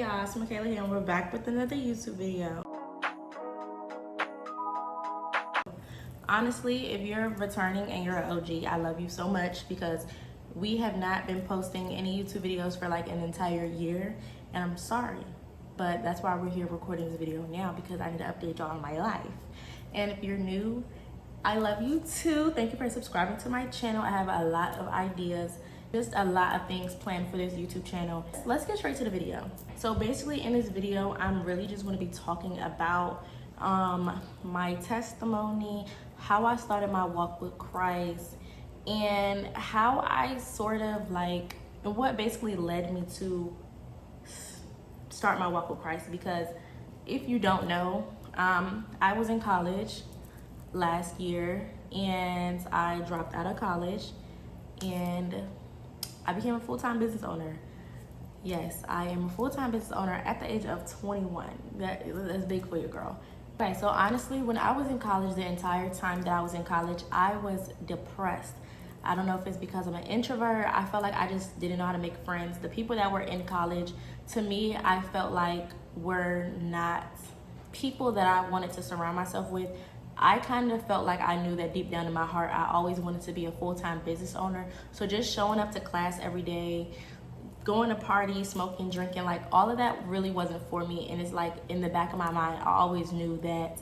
Yeah, it's Michaela here, and we're back with another YouTube video. Honestly, if you're returning and you're an OG, I love you so much because we have not been posting any YouTube videos for like an entire year, and I'm sorry, but that's why we're here recording this video now, because I need to update y'all on my life. And if you're new, I love you too. Thank you for subscribing to my channel. I have a lot of ideas, just a lot of things planned for this YouTube channel. Let's get straight to the video. So basically in this video, I'm really just going to be talking about my testimony, how I started my walk with Christ, and how I sort of like, what basically led me to start my walk with Christ. Because if you don't know, I was in college last year and I dropped out of college and I became a full-time business owner. Yes, I am a full-time business owner at the age of 21. That's big for your girl. Okay, so honestly, when I was in college, the entire time that I was in college, I was depressed. I don't know if it's because I'm an introvert. I felt like I just didn't know how to make friends. The people that were in college, to me, I felt like were not people that I wanted to surround myself with. I kind of felt like I knew that deep down in my heart, I always wanted to be a full-time business owner. So just showing up to class every day, going to parties, smoking, drinking, like all of that really wasn't for me. And it's like in the back of my mind, I always knew that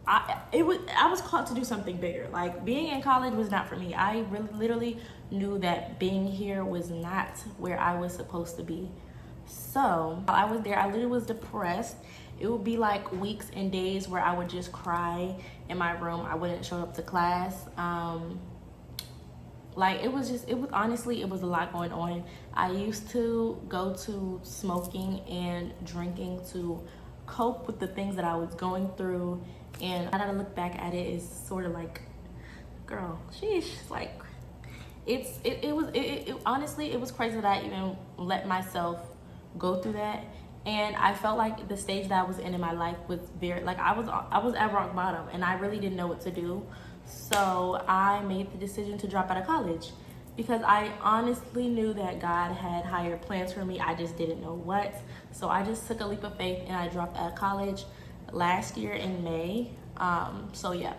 I was called to do something bigger. Like being in college was not for me. I really literally knew that being here was not where I was supposed to be. So while I was there, I literally was depressed. It would be like weeks and days where I would just cry in my room. I wouldn't show up to class. Like it was honestly, it was a lot going on. I used to go to smoking and drinking to cope with the things that I was going through. And now that I look back at it, it's sort of like, girl, sheesh, like honestly, it was crazy that I even let myself go through that. And I felt like the stage that I was in my life was very, like I was at rock bottom and I really didn't know what to do. So I made the decision to drop out of college because I honestly knew that God had higher plans for me. I just didn't know what. So I just took a leap of faith and I dropped out of college last year in May. So yeah.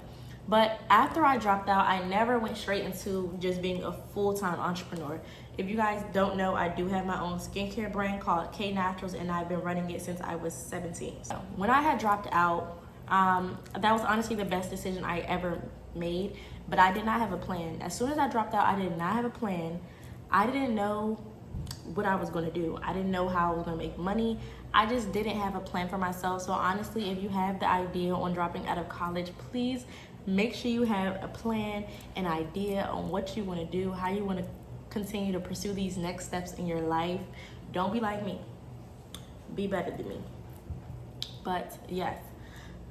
But after I dropped out, I never went straight into just being a full-time entrepreneur. If you guys don't know, I do have my own skincare brand called K Naturals, and I've been running it since I was 17. So when I had dropped out, that was honestly the best decision I ever made, but I did not have a plan. As soon as I dropped out, I did not have a plan. I didn't know what I was going to do. I didn't know how I was going to make money. I just didn't have a plan for myself. So honestly, if you have the idea on dropping out of college, please make sure you have a plan, an idea on what you want to do, how you want to continue to pursue these next steps in your life. Don't be like me. Be better than me. But yes,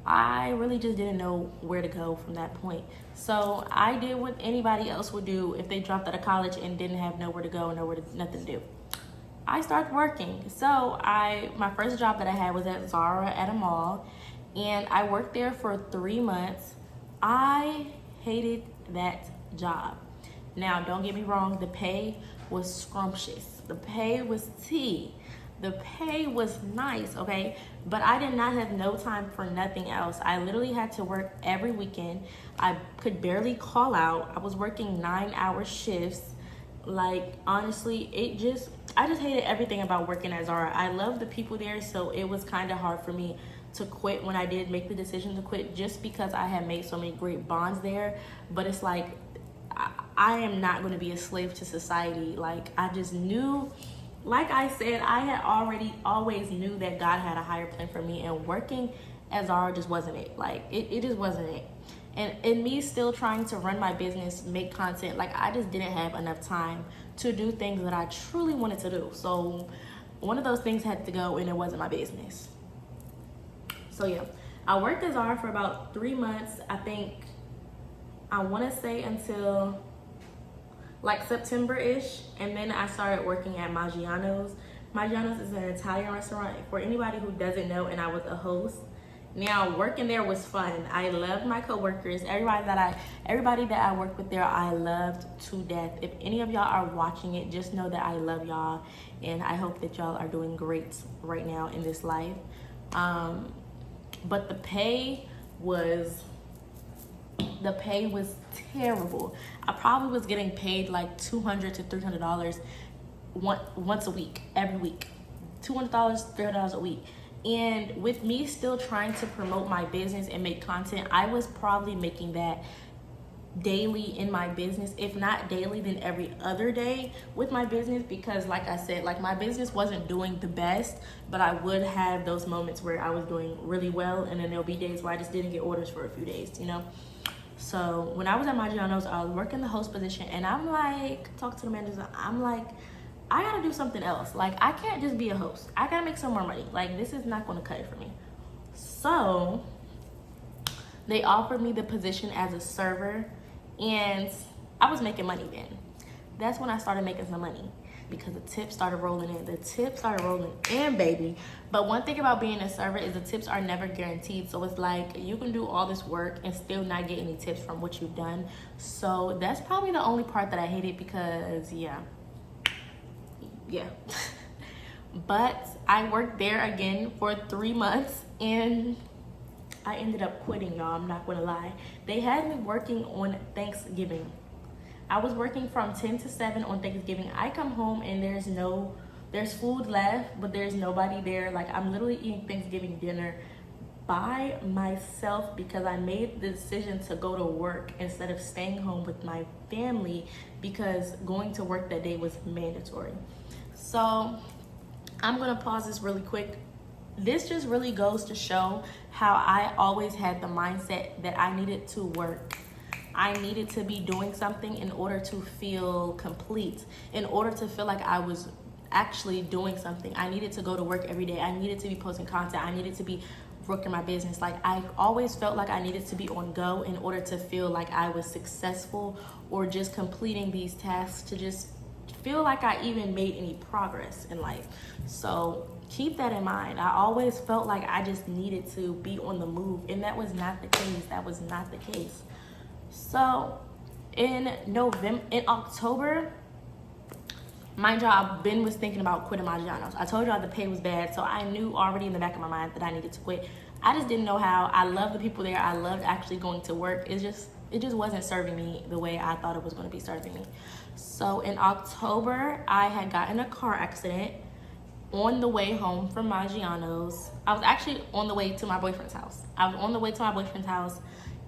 I really just didn't know where to go from that point. So I did what anybody else would do if they dropped out of college and didn't have nowhere to go, nothing to do. I started working. So my first job that I had was at Zara at a mall, and I worked there for 3 months. I hated that job. Now, don't get me wrong, the pay was scrumptious. The pay was tea. The pay was nice, okay? But I did not have no time for nothing else. I literally had to work every weekend. I could barely call out. I was working 9-hour shifts. Like, honestly, I just hated everything about working at Zara. I love the people there, so it was kind of hard for me to quit when I did make the decision to quit, just because I had made so many great bonds there. But it's like, I am not going to be a slave to society. Like, I just knew, like I said, I had always knew that God had a higher plan for me, and working at Zara just wasn't it. Like, it just wasn't it. And me still trying to run my business, make content, like I just didn't have enough time to do things that I truly wanted to do. So one of those things had to go, and it wasn't my business. So yeah, I worked at Zara for about 3 months. I want to say until like September-ish, and then I started working at Maggiano's. Maggiano's is an Italian restaurant, for anybody who doesn't know, and I was a host. Now, working there was fun. I loved my coworkers. Everybody that I worked with there, I loved to death. If any of y'all are watching it, just know that I love y'all, and I hope that y'all are doing great right now in this life. But the pay was terrible. I probably was getting paid like $200 to $300 once a week, every week. $200, $300 a week. And with me still trying to promote my business and make content, I was probably making that daily in my business. If not daily, then every other day with my business, because like I said, like my business wasn't doing the best, but I would have those moments where I was doing really well, and then there'll be days where I just didn't get orders for a few days, you know. So when I was at Maggiano's, I was working the host position, and I'm like, talk to the managers, I'm like, I gotta do something else. Like, I can't just be a host. I gotta make some more money. Like, this is not gonna cut it for me. So they offered me the position as a server, and I was making money then. That's when I started making some money, because the tips started rolling in. The tips started rolling in, baby. But one thing about being a server is the tips are never guaranteed. So it's like you can do all this work and still not get any tips from what you've done. So that's probably the only part that I hated, because yeah. But I worked there again for 3 months, and I ended up quitting, y'all. I'm not gonna lie. They had me working on Thanksgiving. I was working from 10 to 7 on Thanksgiving. I come home and there's food left, but there's nobody there. Like, I'm literally eating Thanksgiving dinner by myself, because I made the decision to go to work instead of staying home with my family, because going to work that day was mandatory. So I'm gonna pause this really quick. This just really goes to show how I always had the mindset that I needed to work. I needed to be doing something in order to feel complete, in order to feel like I was actually doing something. I needed to go to work every day. I needed to be posting content. I needed to be working my business. Like, I always felt like I needed to be on go in order to feel like I was successful, or just completing these tasks to just feel like I even made any progress in life. So keep that in mind. I always felt like I just needed to be on the move, and that was not the case. That was not the case. So in October, mind y'all, Ben was thinking about quitting Maggiano's. I told y'all the pay was bad, so I knew already in the back of my mind that I needed to quit. I just didn't know how. I love the people there. I loved actually going to work. It just wasn't serving me the way I thought it was going to be serving me. So in October, I had gotten a car accident on the way home from Maggiano's. I was actually on the way to my boyfriend's house.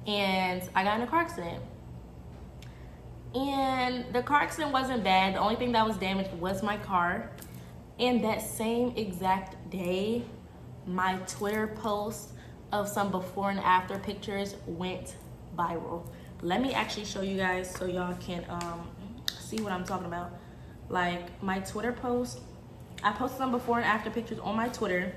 And I got in a car accident. And the car accident wasn't bad. The only thing that was damaged was my car. And that same exact day, my Twitter post of some before and after pictures went viral. Let me actually show you guys so y'all can see what I'm talking about. Like, my Twitter post, I posted some before and after pictures on my Twitter,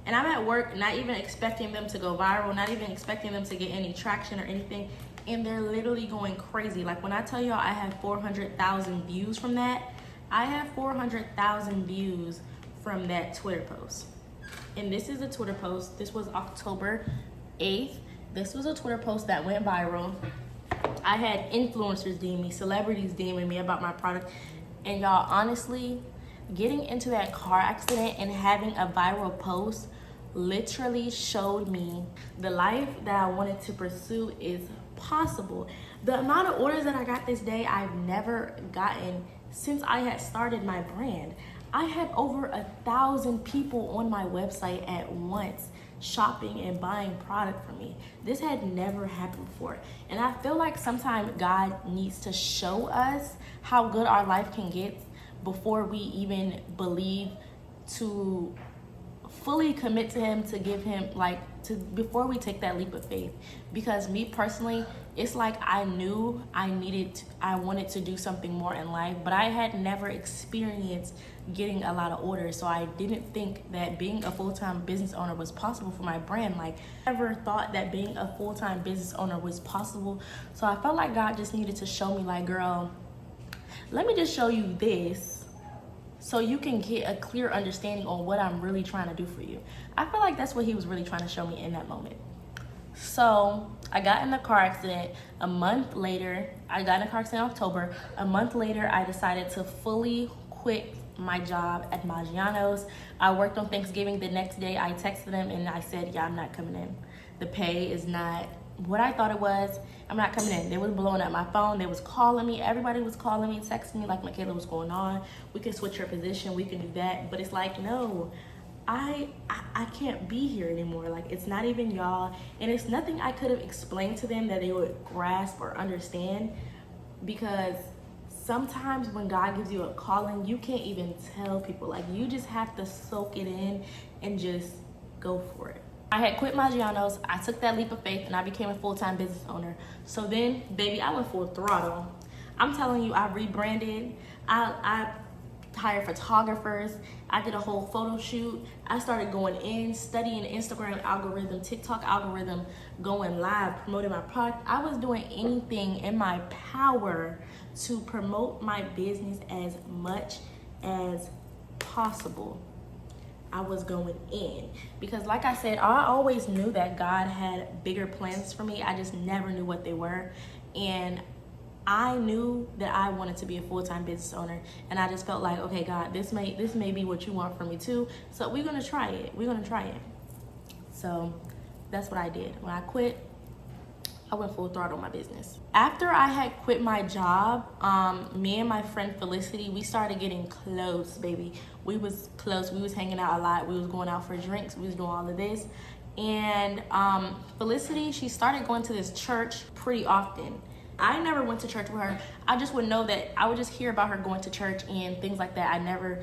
and I'm at work not even expecting them to go viral, not even expecting them to get any traction or anything, and they're literally going crazy. Like, when I tell y'all I have 400,000 views from that, I have 400,000 views from that Twitter post. And this is a Twitter post. This was October 8th. This was a Twitter post that went viral. I had influencers DM me, celebrities DMing me about my product. And y'all, honestly, getting into that car accident and having a viral post literally showed me the life that I wanted to pursue is possible. The amount of orders that I got this day, I've never gotten since I had started my brand. I had over 1,000 people on my website at once shopping and buying product from me. This had never happened before. And I feel like sometimes God needs to show us how good our life can get before we even believe to fully commit to him, to give him before we take that leap of faith. Because me personally, it's like I knew I wanted to do something more in life, but I had never experienced getting a lot of orders. So I didn't think that being a full-time business owner was possible for my brand. Like, I never thought that being a full-time business owner was possible. So I felt like God just needed to show me, like, girl, let me just show you this, so you can get a clear understanding on what I'm really trying to do for you. I feel like that's what he was really trying to show me in that moment. So I got in the car accident. A month later, I got in a car accident in October. A month later, I decided to fully quit my job at Maggiano's. I worked on Thanksgiving. The next day, I texted them and I said, yeah, I'm not coming in. The pay is not what I thought it was. I'm not coming in. They was blowing up my phone. They was calling me. Everybody was calling me, texting me like, Michaela, what's going on? We can switch your position. We can do that. But it's like, no, I can't be here anymore. Like, it's not even y'all. And it's nothing I could have explained to them that they would grasp or understand, because sometimes when God gives you a calling, you can't even tell people. Like, you just have to soak it in and just go for it. I had quit Maggiano's. I took that leap of faith and I became a full-time business owner. So then, baby, I went full throttle. I'm telling you, I rebranded. I hired photographers. I did a whole photo shoot. I started going in, studying Instagram algorithm, TikTok algorithm, going live, promoting my product. I was doing anything in my power to promote my business as much as possible. I was going in, because like I said, I always knew that God had bigger plans for me. I just never knew what they were. And I knew that I wanted to be a full-time business owner, and I just felt like, okay, God, this may be what you want from me too. So we're gonna try it. So that's what I did. When I quit, I went full throttle on my business. After I had quit my job, me and my friend Felicity, we started getting close, baby. We was close. We was hanging out a lot. We was going out for drinks. We was doing all of this. And Felicity, she started going to this church pretty often. I never went to church with her. I just would know that I would just hear about her going to church and things like that. I never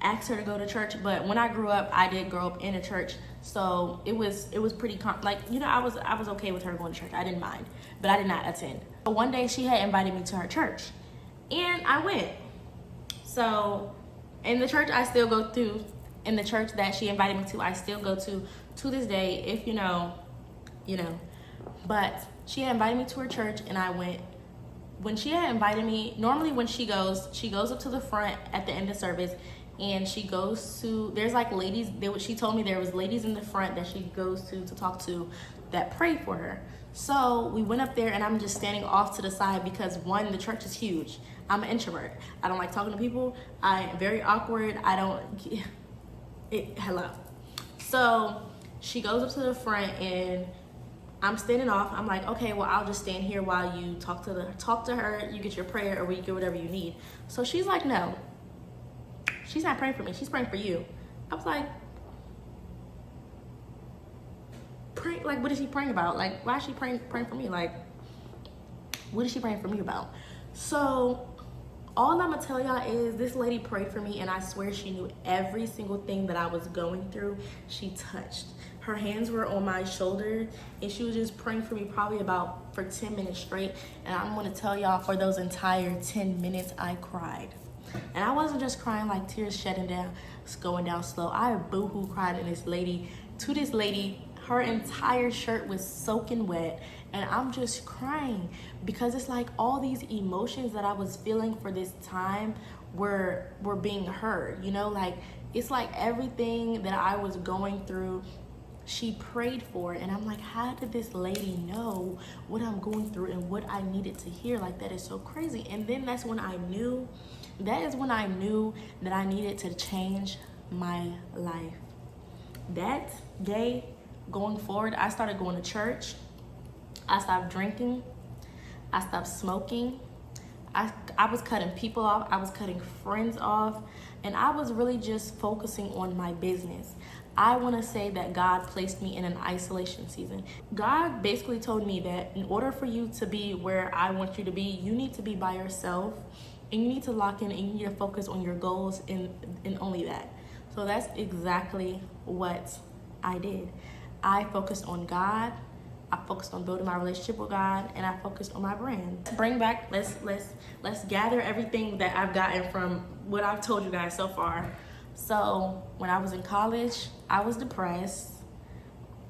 asked her to go to church, but when I grew up, I did grow up in a church, so it was pretty I was okay with her going to church. I didn't mind, but I did not attend. But one day she had invited me to her church, and I went. So in the church I still go to, in the church that she invited me to, I still go to this day. If you know. But she had invited me to her church, and I went. When she had invited me, normally when she goes up to the front at the end of service, and she goes to, there's like ladies, she told me there was ladies in the front that she goes to talk to that pray for her. So we went up there, and I'm just standing off to the side because, one, the church is huge. I'm an introvert. I don't like talking to people. I'm very awkward. Hello. So she goes up to the front, and I'm standing off. I'm like, okay, well, I'll just stand here while you talk to her. You get your prayer, or we get whatever you need. So she's like, no, she's not praying for me. She's praying for you. I was like, pray? Like, what is she praying about? Like, why is she praying for me? Like, what is she praying for me about? So all I'm gonna tell y'all is this lady prayed for me, and I swear she knew every single thing that I was going through. She touched. Her hands were on my shoulder, and she was just praying for me probably for 10 minutes straight. And I'm gonna tell y'all, for those entire 10 minutes, I cried. And I wasn't just crying like tears shedding down, going down slow. I boo-hoo cried to this lady. Her entire shirt was soaking wet, and I'm just crying because it's like all these emotions that I was feeling for this time were being heard. Like, it's like everything that I was going through, she prayed for. And I'm like, how did this lady know what I'm going through and what I needed to hear? Like, that is so crazy. And then that is when I knew that I needed to change my life. That day, going forward, I started going to church. I stopped drinking. I stopped smoking. I was cutting people off. I was cutting friends off. And I was really just focusing on my business. I want to say that God placed me in an isolation season. God basically told me that in order for you to be where I want you to be, you need to be by yourself, and you need to lock in, and you need to focus on your goals and only that. So that's exactly what I did. I focused on God. I focused on building my relationship with God, and I focused on my brand. Let's gather everything that I've gotten from what I've told you guys so far. So when I was in college, I was depressed.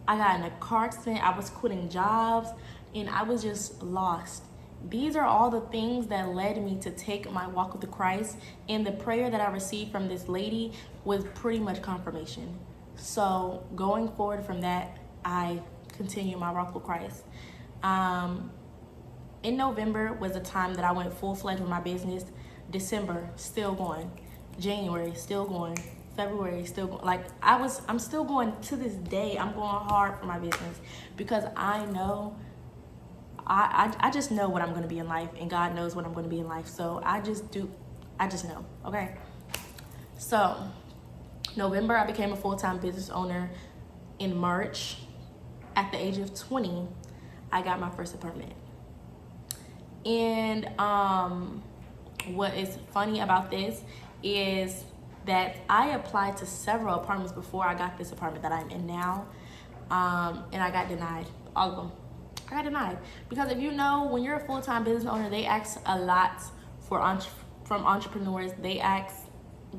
I got in a car accident. I was quitting jobs, and I was just lost. These are all the things that led me to take my walk with the Christ, and the prayer that I received from this lady was pretty much confirmation. So going forward from that, I continue my walk with Christ. In November was a time that I went full-fledged with my business. December, still going. January, still going. February, still going. Like, I'm still going to this day. I'm going hard for my business because I know, I just know what I'm going to be in life, and God knows what I'm going to be in life. So I just know, okay? So November, I became a full-time business owner. In March, at the age of 20, I got my first apartment. And what is funny about this is that I applied to several apartments before I got this apartment that I'm in now, and I got denied, all of them. I got denied because if you know, when you're a full-time business owner, they ask a lot from entrepreneurs. They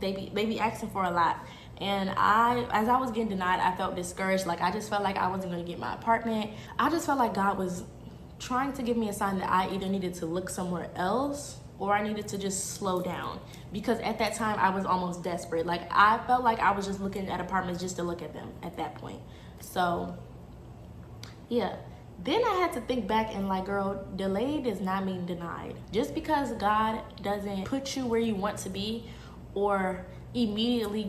be asking for a lot. And as I was getting denied, I felt discouraged. Like, I just felt like I wasn't going to get my apartment. I just felt like God was trying to give me a sign that I either needed to look somewhere else or I needed to just slow down, because at that time I was almost desperate. Like, I felt like I was just looking at apartments just to look at them at that point. So yeah, then I had to think back and like, girl, delayed does not mean denied. Just because God doesn't put you where you want to be or immediately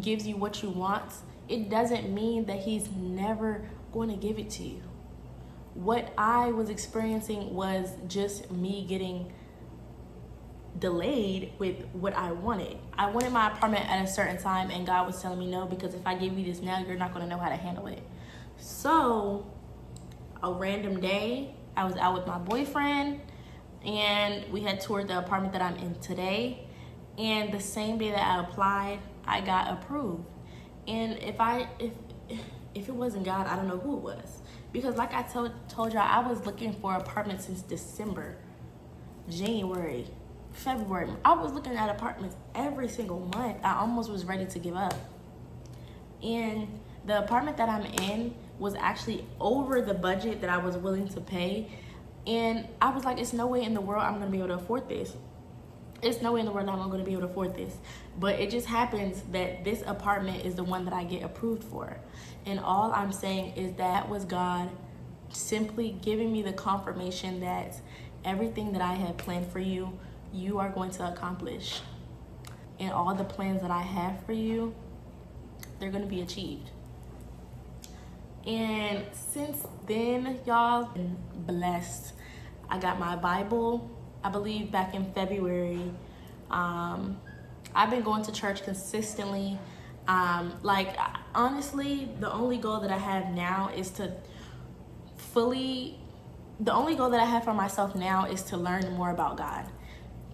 gives you what you want, it doesn't mean that he's never going to give it to you. What I was experiencing was just me getting delayed with what I wanted. I wanted my apartment at a certain time, and God was telling me no, because if I give you this now, you're not going to know how to handle it. So a random day, I was out with my boyfriend, and we had toured the apartment that I'm in today. And the same day that I applied, I got approved. And if it wasn't God, I don't know who it was. Because like I told y'all, I was looking for apartments since December, January, February. I was looking at apartments every single month. I almost was ready to give up. And the apartment that I'm in was actually over the budget that I was willing to pay. And I was like, it's no way in the world I'm going to be able to afford this. It's no way in the world I'm going to be able to afford this. But it just happens that this apartment is the one that I get approved for. And all I'm saying is that was God simply giving me the confirmation that everything that I had planned for you, you are going to accomplish. And all the plans that I have for you, they're going to be achieved. And since then, y'all, been blessed. I got my Bible, I believe back in February. I've been going to church consistently. Like, honestly, the only goal that I have now is to the only goal that I have for myself now is to learn more about God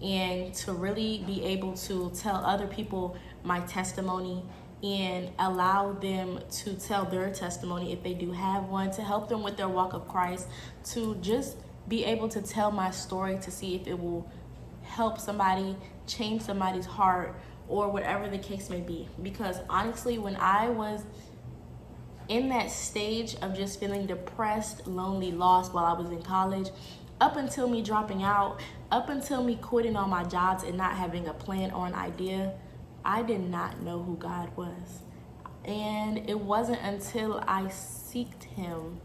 and to really be able to tell other people my testimony and allow them to tell their testimony if they do have one, to help them with their walk of Christ, to just be able to tell my story to see if it will help somebody, change somebody's heart, or whatever the case may be. Because honestly, when I was in that stage of just feeling depressed, lonely, lost while I was in college, up until me dropping out, up until me quitting all my jobs and not having a plan or an idea, I did not know who God was. And it wasn't until I sought him,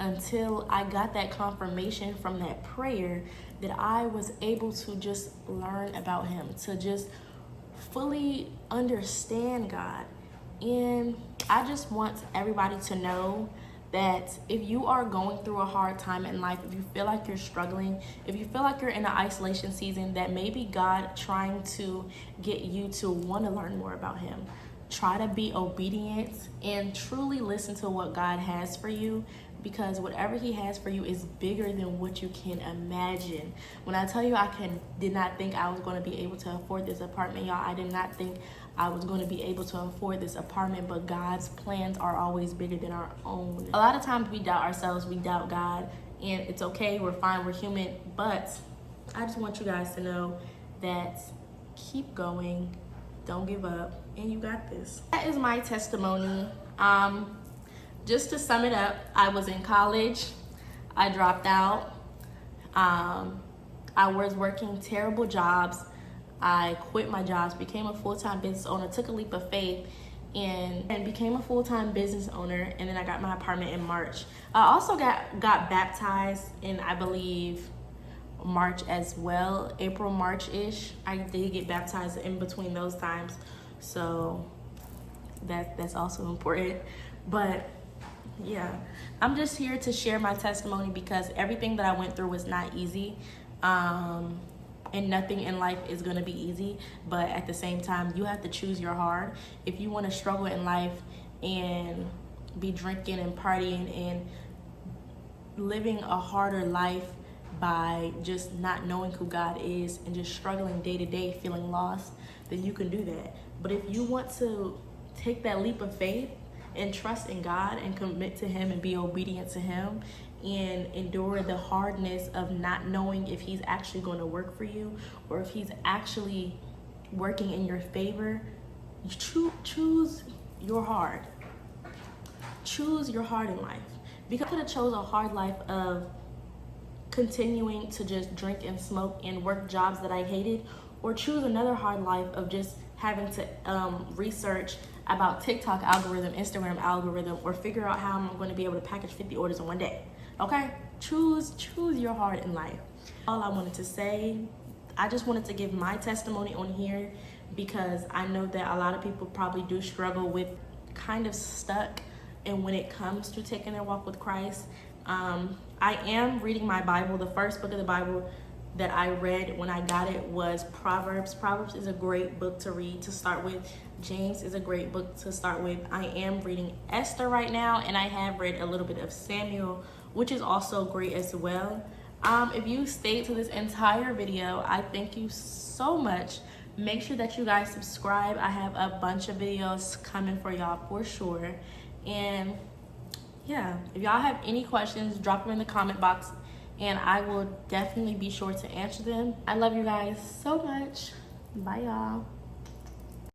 until I got that confirmation from that prayer, that I was able to just learn about him, to just fully understand God. And I just want everybody to know that if you are going through a hard time in life, if you feel like you're struggling, if you feel like you're in an isolation season, that maybe God trying to get you to want to learn more about him. Try to be obedient and truly listen to what God has for you, because whatever he has for you is bigger than what you can imagine. When I tell you did not think I was going to be able to afford this apartment, y'all, I did not think I was going to be able to afford this apartment, but God's plans are always bigger than our own. A lot of times we doubt ourselves, we doubt God, and it's okay, we're fine, we're human, but I just want you guys to know that keep going, don't give up, and you got this. That is my testimony. Just to sum it up, I was in college, I dropped out, I was working terrible jobs. I quit my jobs, became a full-time business owner, took a leap of faith, and became a full-time business owner. And then I got my apartment in March. I also got baptized in, I believe, March as well, April, March-ish. I did get baptized in between those times, so that's also important. But yeah, I'm just here to share my testimony because everything that I went through was not easy, and nothing in life is going to be easy. But at the same time, you have to choose your heart. If you want to struggle in life and be drinking and partying and living a harder life by just not knowing who God is and just struggling day to day, feeling lost, then you can do that. But if you want to take that leap of faith and trust in God and commit to Him and be obedient to Him and endure the hardness of not knowing if He's actually going to work for you or if He's actually working in your favor, choose your heart. Choose your heart in life. Because I could have chose a hard life of continuing to just drink and smoke and work jobs that I hated, or choose another hard life of just having to research about TikTok algorithm, Instagram algorithm, or figure out how I'm going to be able to package 50 orders in one day. Okay? Choose your heart in life. All I wanted to say, I just wanted to give my testimony on here because I know that a lot of people probably do struggle with kind of stuck and when it comes to taking their walk with Christ. I am reading my Bible. The first book of the Bible that I read when I got it was Proverbs. Proverbs is a great book to read to start with. James is a great book to start with. I am reading Esther right now, and I have read a little bit of Samuel, which is also great as well. If you stayed to this entire video, I thank you so much. Make sure that you guys subscribe. I have a bunch of videos coming for y'all for sure. And yeah, if y'all have any questions, drop them in the comment box and I will definitely be sure to answer them. I love you guys so much. Bye, y'all.